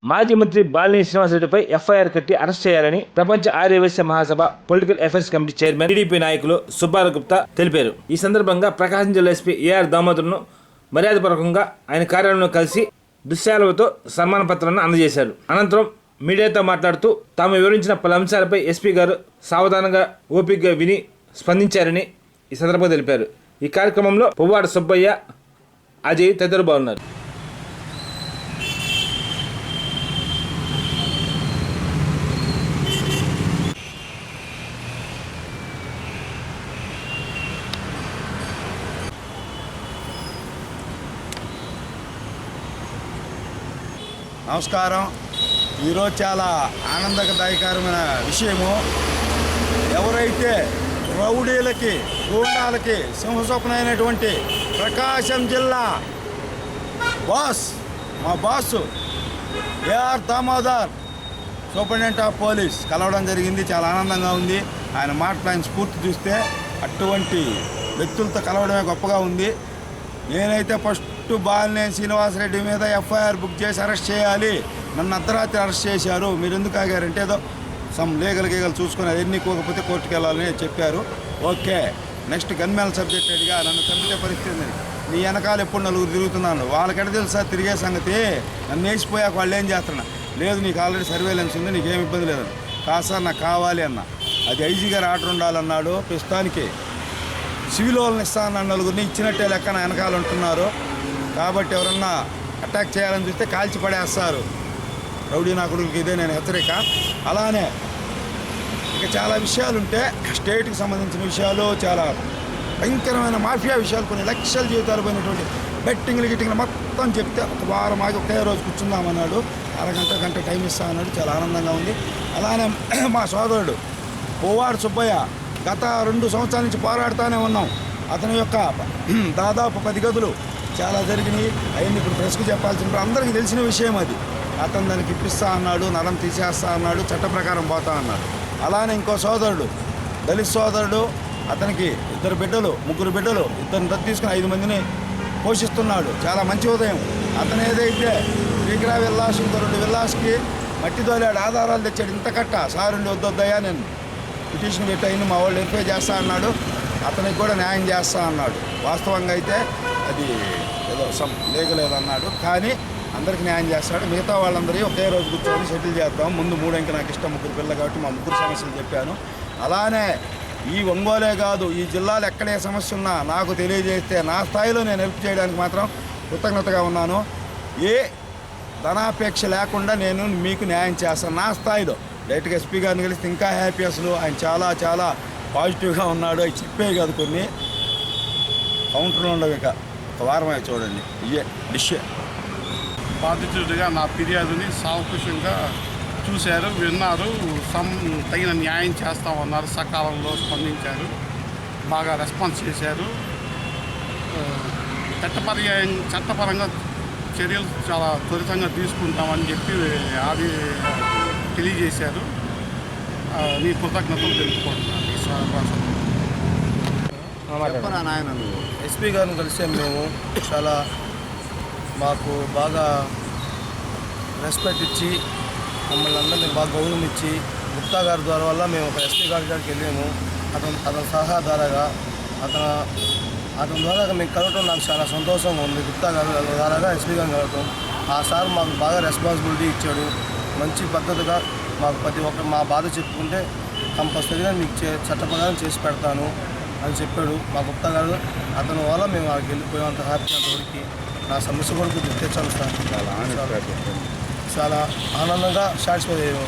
మాజీ మంత్రి బాలినేని శ్రీనివాసరెడ్డిపై ఎఫ్ఐఆర్ కట్టి అరెస్ట్ చేయాలని Prapancha Aryavysya Mahasabha political affairs committee chairman TDP నాయకులు సుబ్బారావు గుప్తా తెలిపారు. ఈ సందర్భంగా ప్రకాశం జిల్లా ఎస్పీ ఏఆర్ దామోదర్ను మర్యాదపూర్వకంగా ఆయన కార్యాలయంలో కలిసి దుశ్శాలువతో సన్మాన పత్రాన్ని అందజేశారు. అనంతరం మీడియాతో మాట్లాడుతూ తాము వివరించిన పలు అంశాలపై ఎస్పీ గారు సావధానంగా ఓపికగా విని స్పందించారని ఈ సందర్భంగా తెలిపారు. ఈ కార్యక్రమంలో పువ్వాడ సుబ్బయ్య, అజయ్ తదితరులు బాగున్నారు. నమస్కారం. ఈరోజు చాలా ఆనందదాయకరమైన విషయము. ఎవరైతే రౌడీలకి గూండాలకి సింహస్వప్నమైనటువంటి ప్రకాశం జిల్లా మా boss A R Damodar superintendent of police కలవడం జరిగింది. చాలా ఆనందంగా ఉంది. ఆయన మాటలు, ఆయన స్ఫూర్తి చూస్తే అటువంటి వ్యక్తులతో కలవడమే గొప్పగా ఉంది. నేనైతే ఫస్ట్ బాలినేని శ్రీనివాసరెడ్డి మీద ఎఫ్ఐఆర్ బుక్ చేసి అరెస్ట్ చేయాలి, నన్ను అర్ధరాత్రి అరెస్ట్ చేశారు, మీరు ఎందుకు ఆగారంటే ఏదో సమ్ లీగల్ చూసుకొని అది ఎన్నికోకపోతే కోర్టుకు వెళ్ళాలని చెప్పారు. ఓకే, నెక్స్ట్ గన్మేల సబ్జెక్ట్ అడిగా నన్ను చంపితే పరిస్థితి నీ వెనకాల ఎప్పుడు నలుగురు తిరుగుతున్నాను, వాళ్ళకెడ తెలుసా తిరిగే సంగతి, నన్ను వేసిపోయాక వాళ్ళు ఏం చేస్తున్నా, లేదు నీకు ఆల్రెడీ సర్వేలెన్స్ ఉంది, నీకేం ఇబ్బంది లేదని. కాదు సార్ నాకు కావాలి అన్న, అది ఐజీ గారు ఆర్డర్ ఉండాలన్నాడు. ప్రస్తుతానికి సివిల్ వాళ్ళని ఇస్తానన్న నలుగురిని ఇచ్చినట్టే లెక్క నా వెనకాల ఉంటున్నారు. కాబట్టి ఎవరన్నా అటాక్ చేయాలని చూస్తే కాల్చి పడేస్తారు. రౌడీ నా కొడుకుకి ఇదే నేను హెచ్చరిక. అలానే ఇక చాలా విషయాలు ఉంటే స్టేట్కి సంబంధించిన విషయాలు, చాలా భయంకరమైన మాఫియా విషయాలు, కొన్ని లక్షల జీవితాలు పోయినటువంటి బెట్టింగ్లు గిట్టింగ్లు మొత్తం చెప్తే ఒక వారం ఆగి ఒకే రోజు కూర్చుందామన్నాడు. గంట టైం ఇస్తా అన్నాడు. చాలా ఆనందంగా ఉంది. అలానే మా సోదరుడు పువ్వాడ సుబ్బయ్య గత 2 సంవత్సరాల నుంచి పోరాడుతూనే ఉన్నాం. అతని యొక్క దాదాపు 10 గదులు చాలా జరిగినాయి. అవన్నీ ఇప్పుడు ప్రెస్కు చెప్పాల్సిన అందరికీ తెలిసిన విషయం అది. అతను దానికి ఇప్పిస్తా అన్నాడు, నరం తీసేస్తా అన్నాడు, చట్ట ప్రకారం పోతా అన్నాడు. అలానే ఇంకో సోదరుడు, దళిత్ సోదరుడు, అతనికి 2 బిడ్డలు, 3 బిడ్డలు, ఇద్దరిని దత్తు తీసుకుని 5 మందిని పోషిస్తున్నాడు. చాలా మంచి ఉదయం. అతను ఏదైతే శ్రీగ్రా విల్లాస్, ఇంకో 2 విల్లాస్కి మట్టి తోలాడు, ఆధారాలు తెచ్చాడు. ఇంత కట్ట సారుండి వద్దొద్దయ్యా, నేను పిటిషన్ పెట్టాయిని మా వాళ్ళు వెరిఫై చేస్తా అన్నాడు. అతనికి కూడా న్యాయం చేస్తా అన్నాడు. వాస్తవంగా అయితే అది ఏదో లేగలేదన్నాడు, కానీ అందరికి న్యాయం చేస్తాడు. మిగతా వాళ్ళందరూ ఒకే రోజు కూర్చొని సెటిల్ చేద్దాం. ముందు 3 అంకె నాకు ఇష్టం, 3 పిల్లలు కాబట్టి మా 3 సమస్యలు చెప్పాను. అలానే ఈ ఒంగోలే కాదు, ఈ జిల్లాలో ఎక్కడే సమస్య ఉన్నా నాకు తెలియజేస్తే నా స్థాయిలో నేను హెల్ప్ చేయడానికి మాత్రం కృతజ్ఞతగా ఉన్నాను. ఏ ధనాపేక్ష లేకుండా నేను మీకు న్యాయం చేస్తాను నా స్థాయిలో. డైరెక్ట్గా ఎస్పీ గారిని కలిస్తే ఇంకా హ్యాపీ. అసలు ఆయన చాలా చాలా పాజిటివ్గా ఉన్నాడు. అవి చెప్పే కాదు, కొన్ని కౌంటర్లు ఉండవు. ఇక ఒక వారం అవి చూడండి. ఇయే డిష్ బాధితుడిగా నా ఫిర్యాదుని సావకుశంగా చూశారు, విన్నారు, తగిన న్యాయం చేస్తామన్నారు. సకాలంలో స్పందించారు, బాగా రెస్పాన్స్ చేశారు. చట్టపరంగా చర్యలు చాలా త్వరితంగా తీసుకుంటామని చెప్పి అది తెలియజేశారు. నీ కృతజ్ఞతలు తెలుపుకుంటున్నాను. ఎస్పీ గారిని కలిసాం మేము. చాలా మాకు బాగా రెస్పెక్ట్ ఇచ్చి, మమ్మల్ని అందరినీ బాగా గౌరవం ఇచ్చి, గుప్తా గారి ద్వారా వల్ల మేము ఒక ఎస్పీ గారి దగ్గరికి వెళ్ళాము. అతని సలహా ద్వారాగా అతని ద్వారా మేము కలవటం నాకు చాలా సంతోషంగా ఉంది. గుప్తా గారి ద్వారాగా ఎస్పీ గారిని కలవటం, ఆ సార్ మాకు బాగా రెస్పాన్సిబిలిటీ ఇచ్చాడు. మంచి పద్ధతిగా మాకు ప్రతి ఒక్క మా బాధ చెప్పుకుంటే కంపల్సరీగా మీకు చట్టప్రకారం చేసి పెడతాను అని చెప్పాడు మా గుప్తా గారు. అతని వల్ల మేము అక్కడికి వెళ్ళిపోయామంత హ్యాపీ. అంతవరకు నా సమస్య కూడా గుర్తించాను సార్. చాలా ఆనందంగా సాటిస్ఫై అయ్యాము.